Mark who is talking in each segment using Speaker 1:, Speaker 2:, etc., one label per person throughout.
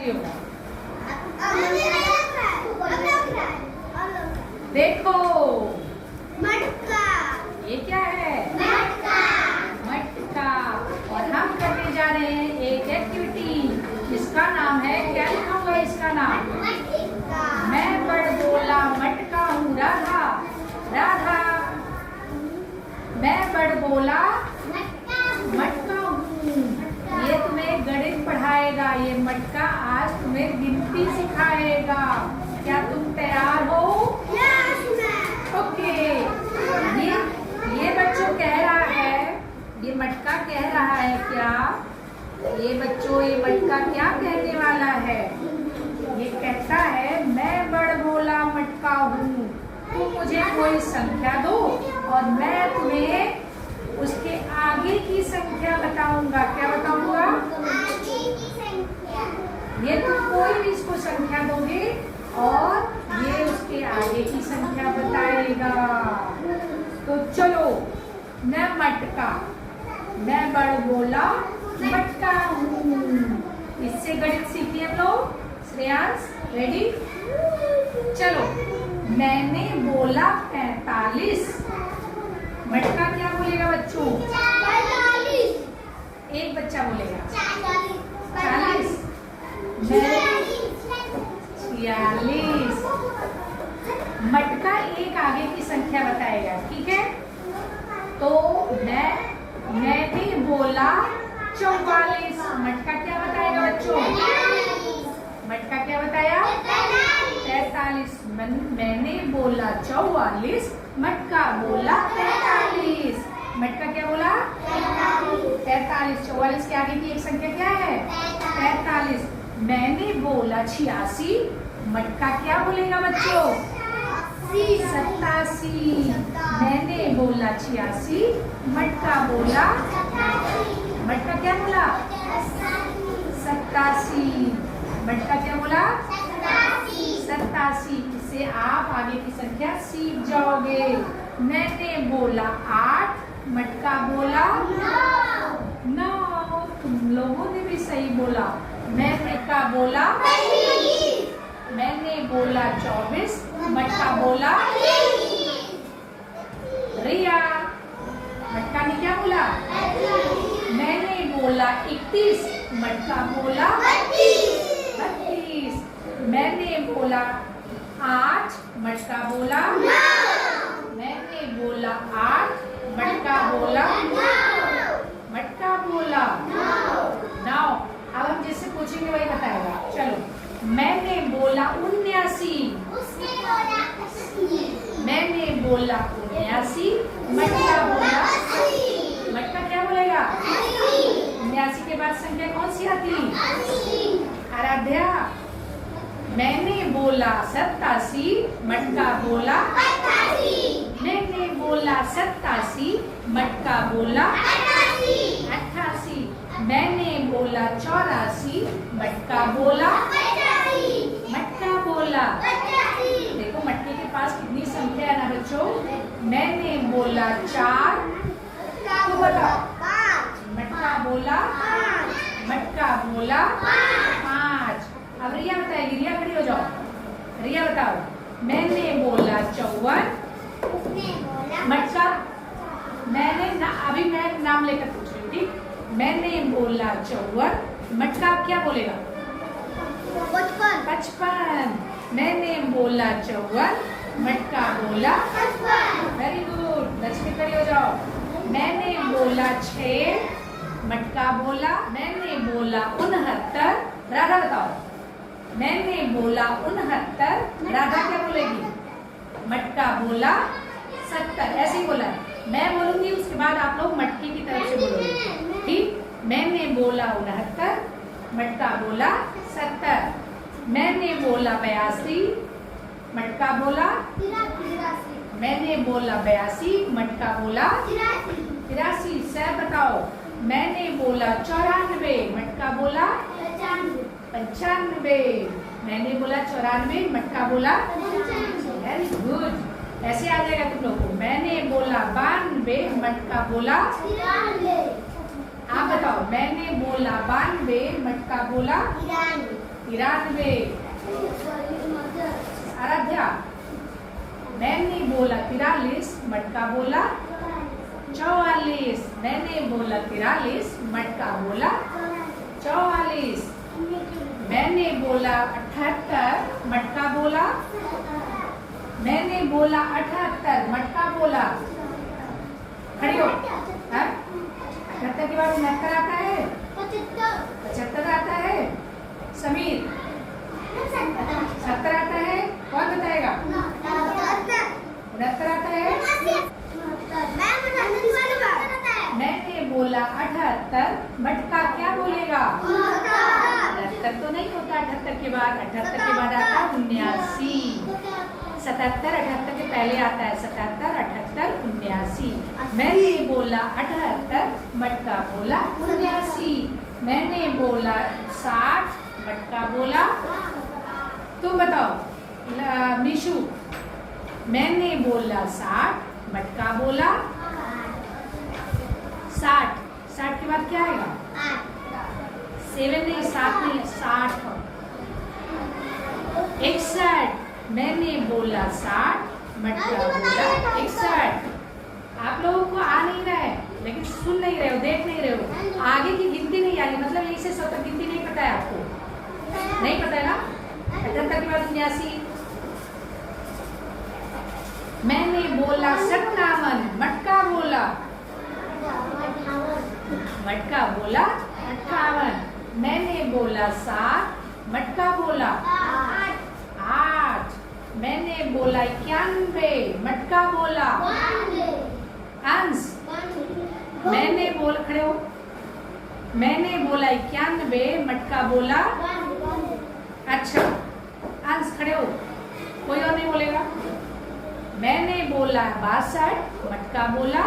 Speaker 1: भी होगा। देखो
Speaker 2: मटका।
Speaker 1: ये क्या है?
Speaker 2: मटका।
Speaker 1: मटका। और हम करने जा रहे हैं एक एक्टिविटी, इसका नाम है, क्या लिखूंगा इसका नाम?
Speaker 2: मटका।
Speaker 1: मैं बड़ बोला मटका हूँ राधा। राधा। मैं बड़ बोला मटका हूँ। ये तुम्हें गणित पढ़ाएगा, ये मटका आज तुम्हें गिनती सिखाएगा। क्या तुम तैयार हो? ओके। ये बच्चों कह रहा है, ये मटका कह रहा है क्या? ये बच्चों, ये मटका क्या कहने वाला है? ये कहता है मैं बड़ बोला मटका हूँ, तुम मुझे कोई संख्या दो और मैं तुम्हें उसके आगे की संख्या बताऊंगा। क्या बताऊंगा?
Speaker 2: आगे की संख्या।
Speaker 1: ये तुम कोई भी इसको संख्या दोगे और ये उसके आगे की संख्या बताएगा। तो चलो, मैं मटका, मैं बड़ बोला मटका हूँ। इससे गणित सीखिए हम लोग। श्रेयांश रेडी? चलो, मैंने बोला 45। मटका क्या बोलेगा बच्चों?
Speaker 2: 45।
Speaker 1: एक बच्चा बोलेगा
Speaker 2: 40।
Speaker 1: 40। 46। मटका एक आगे की संख्या बताएगा, ठीक है? तो मैंने बोला 44। मटका क्या बताएगा बच्चों? मटका क्या बताया? 43। मैंने बोला 44, मटका बोला 43। मटका क्या बोला? 43। 44 के आगे की एक संख्या क्या है? 43। मैंने बोला 86, मटका क्या बोलेगा बच्चों? 87। मैंने बोला 86, मटका बोला, मटका क्या बोला? 87। मटका क्या बोला? 87। इससे आप आगे की संख्या सीख जाओगे। मैंने बोला 8, मटका बोला 9। तुम लोगों ने भी सही बोला। मैंने का बोला, मैंने बोला 24, मटका बोला रिया। मटका ने क्या बोला? मैंने बोला 31, मटका बोला 32। मैंने बोला 8, मटका बोला 9। मैंने बोला 8, मटका बोला मटका बोला 9। अब हम जिससे पूछेंगे वही बताएगा। चलो, मैंने बोला 79। मैंने बोला 79, मटका बोला, मटका क्या बोलेगा? 79 के बाद संख्या कौन सी आती? आराध्या। मैंने बोला 87, मटका बोला 88। मैंने बोला 87, मटका बोला 88। मैंने बोला 84, मटका बोला मटका बोला। देखो मटके के पास कितनी संख्या है ना बच्चों। मैंने बोला 4, तो बताओ। मटका बोला, मटका बोला 5। अब रिया बताएगी। रिया खड़ी हो जाओ। रिया बताओ। मैंने बोला 54, मटका, अभी मैं नाम लेकर पूछ रही हूँ, ठीक? मैंने बोला 54, मटका क्या बोलेगा? 55। मैंने बोला 54, मटका बोला 55। Very good. लक्ष्मी खड़ी हो जाओ। मैंने बोला 6, मटका बोला, मैंने बोला 69। राधा बताओ। मैंने बोला 69, राधा क्या बोलेगी? मटका बोला 70। ऐसे ही बोला है। मैं बोलूंगी, उसके बाद आप लोग मटके की तरफ से बोलोगे, ठीक? मैंने बोला 69, मटका बोला 70। मैंने बोला 82, मटका बोला, मैंने बोला 82, मटका बोला 83। सह बताओ। मैंने बोला 94, मटका बोला 95। मैंने बोला 94, मटका बोला। Very good. ऐसे आ जाएगा तुम लोग को। मैंने बोला 92, मटका बोला। आप बताओ। मैंने बोला 92, मटका बोला 93। आराध्या, मैंने बोला 43, मटका बोला 44। मैंने बोला 43, मटका बोला 44। मैंने बोला 78, मटका बोला। मैंने बोला 78, मटका बोला। खड़ी हो। 78 के बाद 69 आता है, 75 आता है। समीर 70 आता है, कौन बताएगा? 69 आता है। मैंने बोला 78, मटका क्या बोलेगा? 69 तो नहीं होता 78 के बाद। 78 के बाद आता है 79। 77 78 के पहले आता है। 77 78 79। मैंने बोला 78, मटका बोला 79। मैंने बोला 60, मटका बोला। तुम बताओ निशु, मैंने बोला 60, मटका बोला 60। 60 के बाद क्या आएगा? 7 नहीं, 7 नहीं, 60। 61, मैंने बोला 60, मटका बोला 61। आप लोगों को आ नहीं रहा है, लेकिन सुन नहीं रहे हो, देख नहीं रहे हो। आगे की गिनती नहीं आ रही, मतलब 1 से 100 तक गिनती नहीं पता है आपको। नहीं पता है ना? 78 के बाद 79। मैंने बोला 57, मटका बोला। मटका बोला 58। मैंने बोला 7, मटका बोला 8। मैंने बोला 91, मटका बोला। अंश, मैंने बोला, खड़े हो। मैंने बोला 91, मटका बोला। अच्छा अंश खड़े हो, कोई और नहीं बोलेगा। मैंने बोला 62, मटका बोला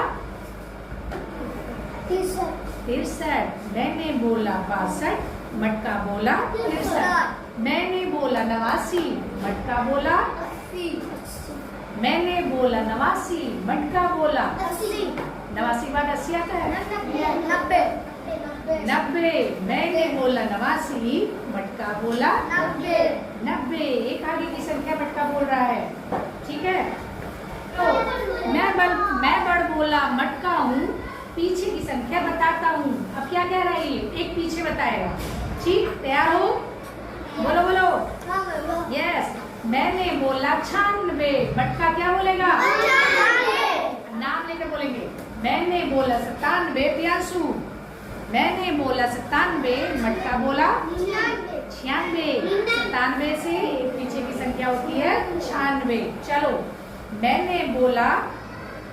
Speaker 1: 63। मैंने बोला 62, मटका बोला 63। मैंने बोला 89, मटका बोला। मैंने बोला 89, मटका बोला। 89 के बाद 80 आता है। 90। मैंने बोला 89, मटका बोला 90। एक आगे की संख्या मटका बोल रहा है, ठीक है। तो मैं बड़ बोला मटका हूँ, पीछे की संख्या बताता हूँ। अब क्या कह रहा है ये? एक पीछे बताएगा, ठीक। तैयार हो? बोलो बोलो। यस। मैंने बोला 96, मटका क्या बोलेगा? नाम लेकर बोलेंगे। मैंने बोला 97, प्यासू। मैंने बोला 97, मटका बोला 96। 97 से एक पीछे की संख्या होती है 96। चलो, मैंने बोला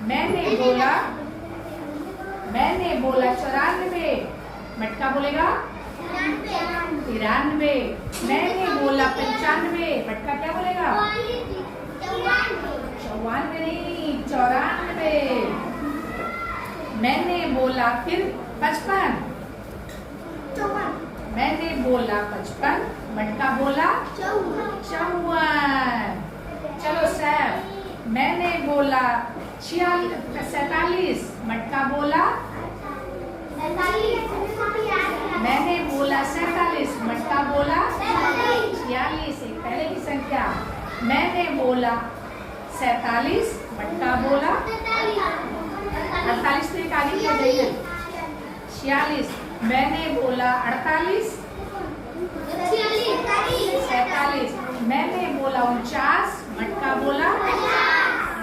Speaker 1: 94, मटका बोलेगा 93। मैंने बोला 95, मटका क्या बोलेगा? 54 नहीं, 94। मैंने बोला फिर 55। मैंने बोला 55, मटका बोला 54। चलो सैफ, मैंने बोला 47, मटका बोला। मैंने बोला 47, मटका बोला 46, एक पहले की संख्या। मैंने बोला 47, मटका बोला 48 तो एक आगे की हो जाएगी 46। मैंने बोला 48, 47। मैंने बोला 49, मटका बोला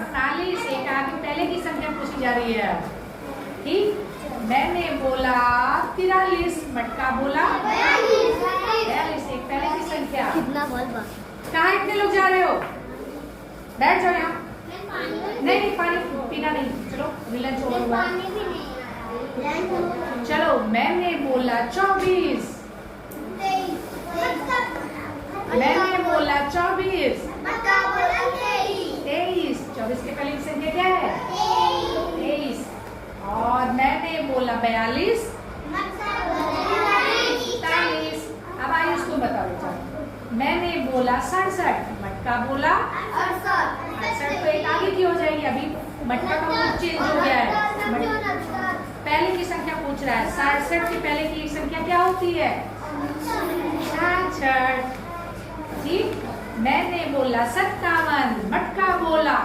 Speaker 1: 48, एक आगे पहले की संख्या पूछी जा रही है, ठीक। मैंने बोला 43, मटका बोला 42, एक पहले की संख्या।
Speaker 2: कितना बोल?
Speaker 1: कहाँ इतने लोग जा रहे हो? बैठ जाओ यहाँ। नहीं पानी पीना नहीं, चलो लंच ओवर हुआ। चलो, मैंने बोला 24। मैंने बोला 24, 23। 24 के पहले की संख्या क्या है? 23। और मैंने बोला 42, 43। अब आयुष तुम बताओ बेटा। मैंने बोला 67, मटका बोला 68, तो एक आगे की हो जाएगी। अभी मटका का रूप चेंज हो गया है, पहले की संख्या पूछ रहा है। 67 की पहले की संख्या क्या होती है? 66। ठीक। मैंने बोला 57, मटका बोला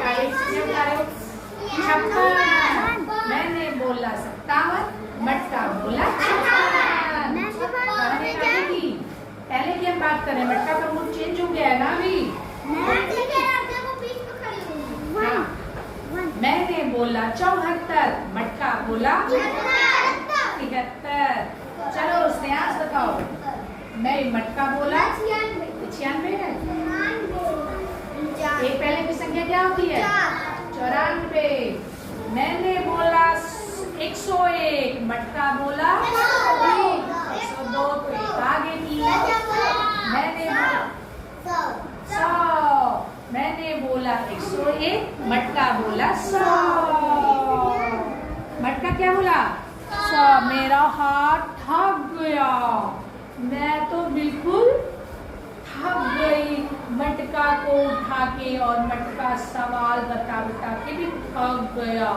Speaker 1: 56। मैंने बोला 57, मटका बोला 56। पहले की हम बात करें, मटका का मूड चेंज हो गया है ना अभी। हाँ। मैंने बोला 74, मटका बोला 73। चलो स्नेहास बताओ। मैं मटका बोला 96 है। एक पहले की संख्या क्या होती है? 94। मैंने बोला 101, मटका बोला 102, तो एक आगे की। मैंने 100, मैंने बोला 101, मटका बोला 100। मटका क्या बोला? 100। मेरा हाथ थक गया, मैं तो बिल्कुल थक गई मटका को उठा के, और मटका सवाल बता बता के भी थक गया।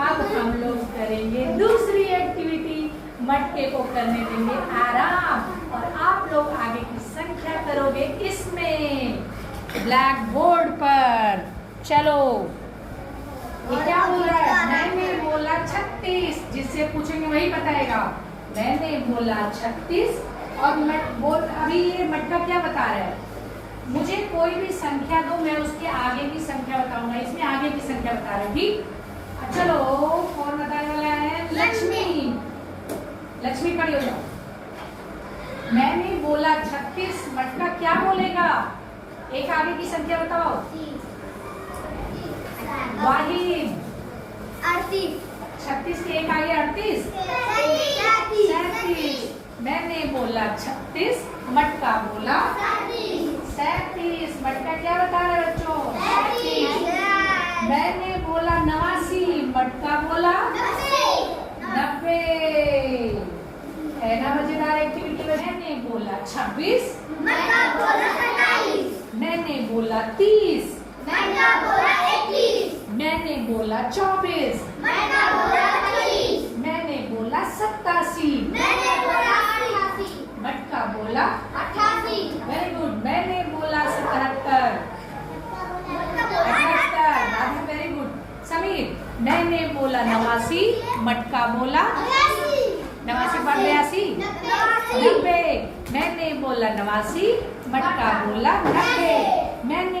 Speaker 1: अब हम लोग करेंगे दूसरी एक्टिविटी, मटके को करने देंगे आराम, और आप लोग आगे की संख्या करोगे इसमें ब्लैक बोर्ड पर। चलो, ये क्या बोल रहा है? मैंने बोला 36, जिससे पूछेंगे वही बताएगा। मैंने बोला 36, और अभी ये मटका क्या बता रहा है? मुझे कोई भी संख्या दो, मैं उसके आगे की संख्या बताऊंगा। इसमें आगे की संख्या बता रहा है। ठीक। चलो, कौन बताने वाला है? लक्ष्मी। लक्ष्मी खड़ी हो जाओ। मैंने बोला 36, मटका क्या बोलेगा? एक आगे की संख्या बताओ। वाहिद। 36 के एक आगे 38। 37। मैंने बोला 36, मटका बोला 37। मटका क्या बता रहे बच्चों? 37। मैंने बोला 89, मटका बोला 90। है ना मजेदार एक्टिविटी? मैंने बोला 26, मैंने बोला 30, मैंने बोला 24, मैंने बोला 87, मटका बोला 88। Very good. मैंने बोला 77, 78। Very good. समीर, मैंने बोला 89, मटका बोला 89 पर 82, 90। मैंने बोला 89, मटका बोला 90। मैंने